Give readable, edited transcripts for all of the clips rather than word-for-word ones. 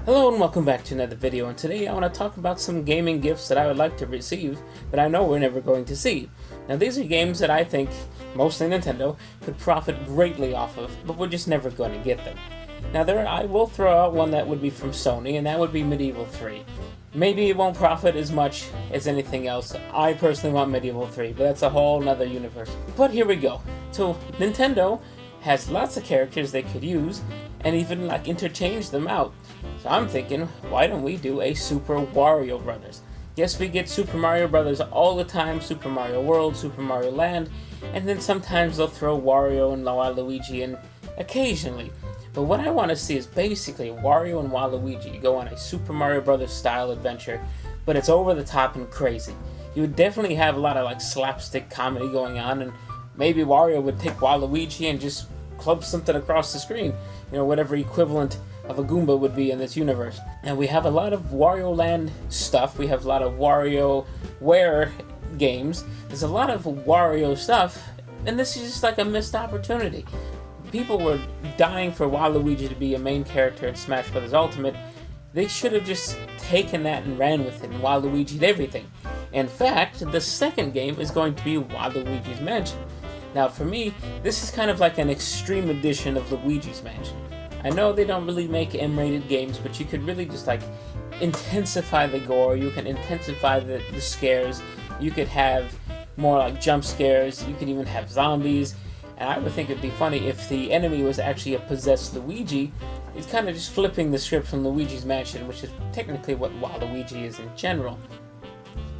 Hello and welcome back to another video, and today I want to talk about some gaming gifts that I would like to receive, but I know we're never going to see. Now these are games that I think, mostly Nintendo, could profit greatly off of, but we're just never going to get them. Now I will throw out one that would be from Sony, and that would be Medieval 3. Maybe it won't profit as much as anything else. I personally want Medieval 3, but that's a whole nother universe. But here we go. So Nintendo has lots of characters they could use, and even interchange them out. So I'm thinking, why don't we do a Super Wario Brothers? Yes, we get Super Mario Brothers all the time, Super Mario World, Super Mario Land, and then sometimes they'll throw Wario and Waluigi in occasionally. But what I want to see is basically Wario and Waluigi go on a Super Mario Brothers style adventure, but it's over the top and crazy. You would definitely have a lot of slapstick comedy going on, and maybe Wario would take Waluigi and just club something across the screen, whatever equivalent of a Goomba would be in this universe. And we have a lot of Wario Land stuff, we have a lot of WarioWare games, there's a lot of Wario stuff, and this is just like a missed opportunity. People were dying for Waluigi to be a main character in Smash Bros. Ultimate. They should have just taken that and ran with it and Waluigi'd everything. In fact, the second game is going to be Waluigi's Mansion. Now for me, this is kind of like an extreme edition of Luigi's Mansion. I know they don't really make M-rated games, but you could really just intensify the gore, you can intensify the scares, you could have more jump scares, you could even have zombies, and I would think it'd be funny if the enemy was actually a possessed Luigi. It's kind of just flipping the script from Luigi's Mansion, which is technically what Waluigi is in general.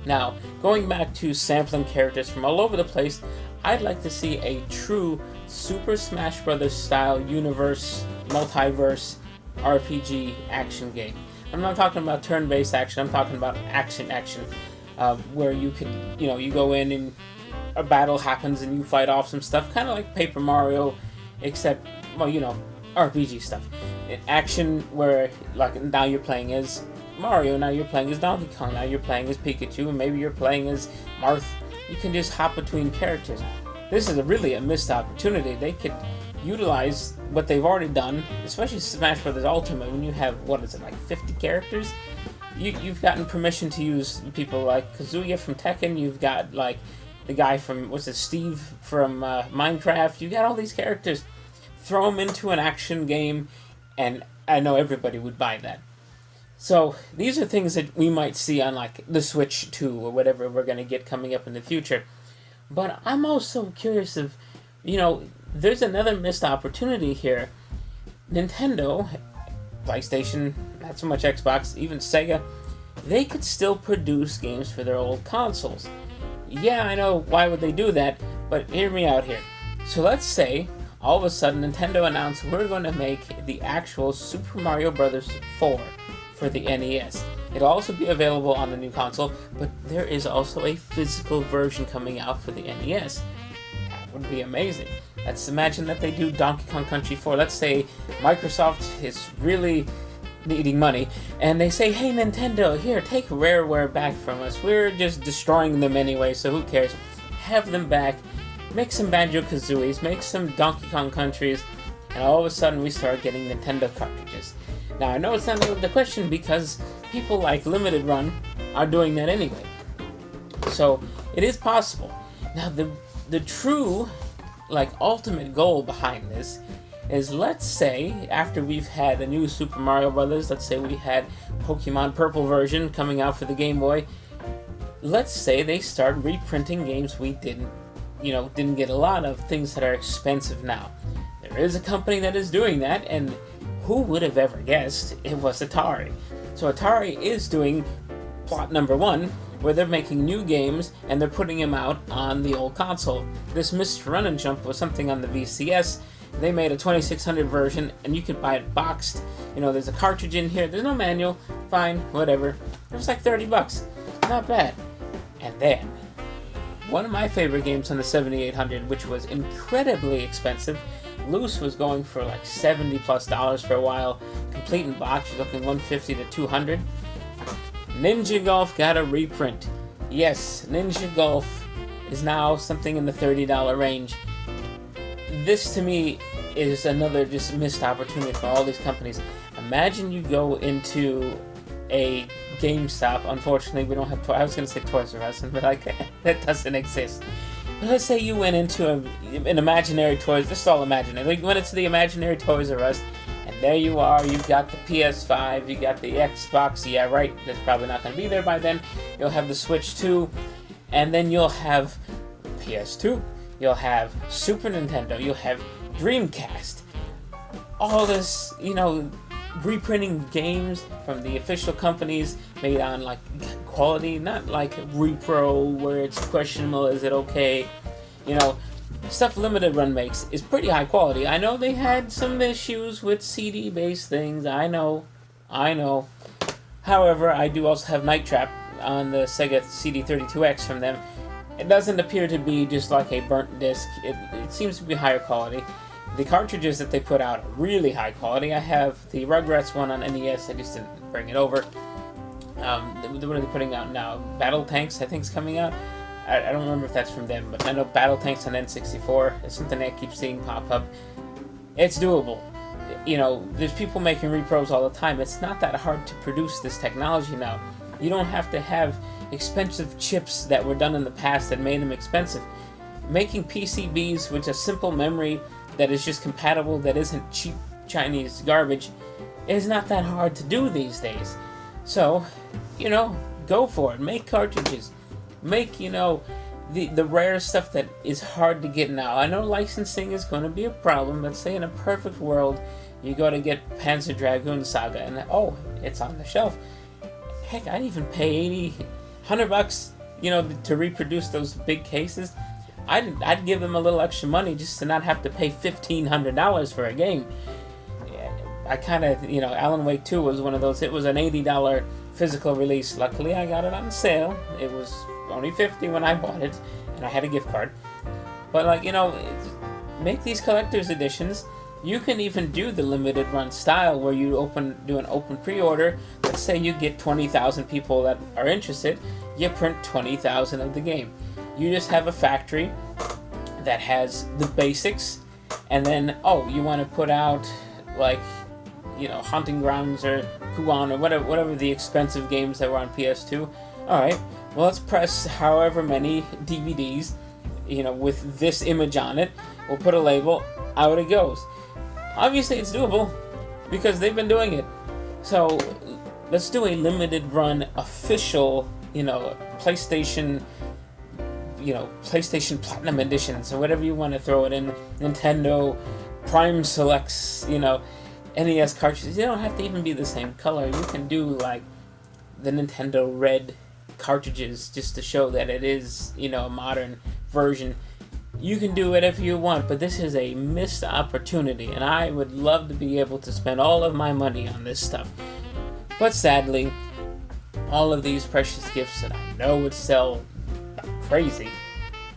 Now, going back to sampling characters from all over the place, I'd like to see a true Super Smash Bros. Style universe, multiverse, RPG action game. I'm not talking about turn-based action, I'm talking about action, where you could, you go in and a battle happens and you fight off some stuff, kind of like Paper Mario, except, RPG stuff. Action where, now you're playing as Mario, now you're playing as Donkey Kong, now you're playing as Pikachu, and maybe you're playing as Marth. You can just hop between characters. This is really a missed opportunity. They could utilize what they've already done, especially Smash Bros. Ultimate, when you have, 50 characters? You've gotten permission to use people like Kazuya from Tekken, you've got, the guy from, Steve from Minecraft, you got all these characters. Throw them into an action game, and I know everybody would buy that. So, these are things that we might see on, the Switch 2, or whatever we're going to get coming up in the future. But I'm also curious if, there's another missed opportunity here. Nintendo, PlayStation, not so much Xbox, even Sega, they could still produce games for their old consoles. Yeah, I know, why would they do that? But hear me out here. So let's say, all of a sudden, Nintendo announced we're going to make the actual Super Mario Bros. 4 for the NES. It'll also be available on the new console, but there is also a physical version coming out for the NES. That would be amazing. Let's imagine that they do Donkey Kong Country 4. Let's say Microsoft is really needing money, and they say, hey Nintendo, here, take Rareware back from us. We're just destroying them anyway, so who cares? Have them back, make some Banjo-Kazooies, make some Donkey Kong Countries, and all of a sudden we start getting Nintendo cartridges. Now, I know it's not out of the question because people like Limited Run are doing that anyway. So, it is possible. Now, the true, ultimate goal behind this is, let's say, after we've had a new Super Mario Brothers, let's say we had Pokemon Purple version coming out for the Game Boy, let's say they start reprinting games we didn't get a lot of, things that are expensive now. There is a company that is doing that, and who would have ever guessed it was Atari? So Atari is doing plot number 1, where they're making new games and they're putting them out on the old console. This Mr. Run and Jump was something on the VCS. They made a 2600 version, and you can buy it boxed. There's a cartridge in here. There's no manual. Fine, whatever. It was $30. Not bad. And then, one of my favorite games on the 7800, which was incredibly expensive, loose was going for $70+ for a while. Complete in box, you're looking $150 to $200. Ninja Golf got a reprint. Yes, Ninja Golf is now something in the $30 range. This to me is another just missed opportunity for all these companies. Imagine you go into a GameStop. Unfortunately, we don't have. I was going to say Toys R Us, but that doesn't exist. But let's say you went into an imaginary Toys. This is all imaginary. Like you went into the imaginary Toys R Us, and there you are. You got the PS5. You got the Xbox. Yeah, right. That's probably not going to be there by then. You'll have the Switch 2, and then you'll have PS2. You'll have Super Nintendo. You'll have Dreamcast. All this, reprinting games from the official companies made on like quality, not like repro where it's questionable, is it okay? Stuff Limited Run makes is pretty high quality. I know they had some issues with CD based things, I know. However, I do also have Night Trap on the Sega CD32X from them. It doesn't appear to be just like a burnt disc. It seems to be higher quality. The cartridges that they put out are really high quality. I have the Rugrats one on NES. I just didn't bring it over. What are they putting out now? Battle Tanks, I think, is coming out. I don't remember if that's from them, but I know Battle Tanks on N64 is something I keep seeing pop up. It's doable. There's people making repros all the time. It's not that hard to produce this technology now. You don't have to have expensive chips that were done in the past that made them expensive. Making PCBs with a simple memory that is just compatible, that isn't cheap Chinese garbage, is not that hard to do these days. So, go for it. Make cartridges. Make, the rare stuff that is hard to get now. I know licensing is going to be a problem, but say in a perfect world, you go to get Panzer Dragoon Saga, and it's on the shelf. Heck, I'd even pay $100, to reproduce those big cases. I'd give them a little extra money just to not have to pay $1,500 for a game. I kind of, Alan Wake 2 was one of those. It was an $80 physical release. Luckily, I got it on sale. It was only $50 when I bought it, and I had a gift card. But, make these collector's editions. You can even do the limited run style where you do an open pre-order. Let's say you get 20,000 people that are interested. You print 20,000 of the game. You just have a factory that has the basics, and then, you want to put out, Hunting Grounds or Kuan or whatever the expensive games that were on PS2. Alright, well, let's press however many DVDs, with this image on it. We'll put a label, out it goes. Obviously, it's doable, because they've been doing it. So, let's do a limited run official, PlayStation Platinum Editions, or whatever you want to throw it in, Nintendo Prime Selects, NES cartridges. They don't have to even be the same color. You can do, the Nintendo Red cartridges just to show that it is, a modern version. You can do whatever you want, but this is a missed opportunity, and I would love to be able to spend all of my money on this stuff. But sadly, all of these precious gifts that I know would sell crazy,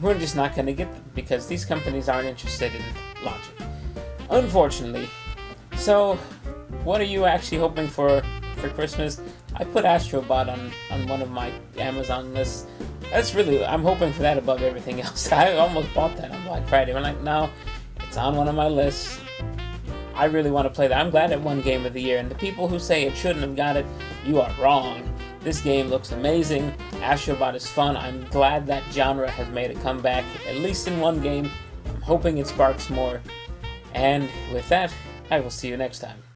we're just not going to get them because these companies aren't interested in launching, unfortunately. So, what are you actually hoping for Christmas? I put Astrobot on one of my Amazon lists. I'm hoping for that above everything else. I almost bought that on Black Friday. I'm like, no, it's on one of my lists. I really want to play that. I'm glad it won Game of the Year, and the people who say it shouldn't have got it, you are wrong. This game looks amazing. Astrobot is fun. I'm glad that genre has made a comeback, at least in one game. I'm hoping it sparks more. And with that, I will see you next time.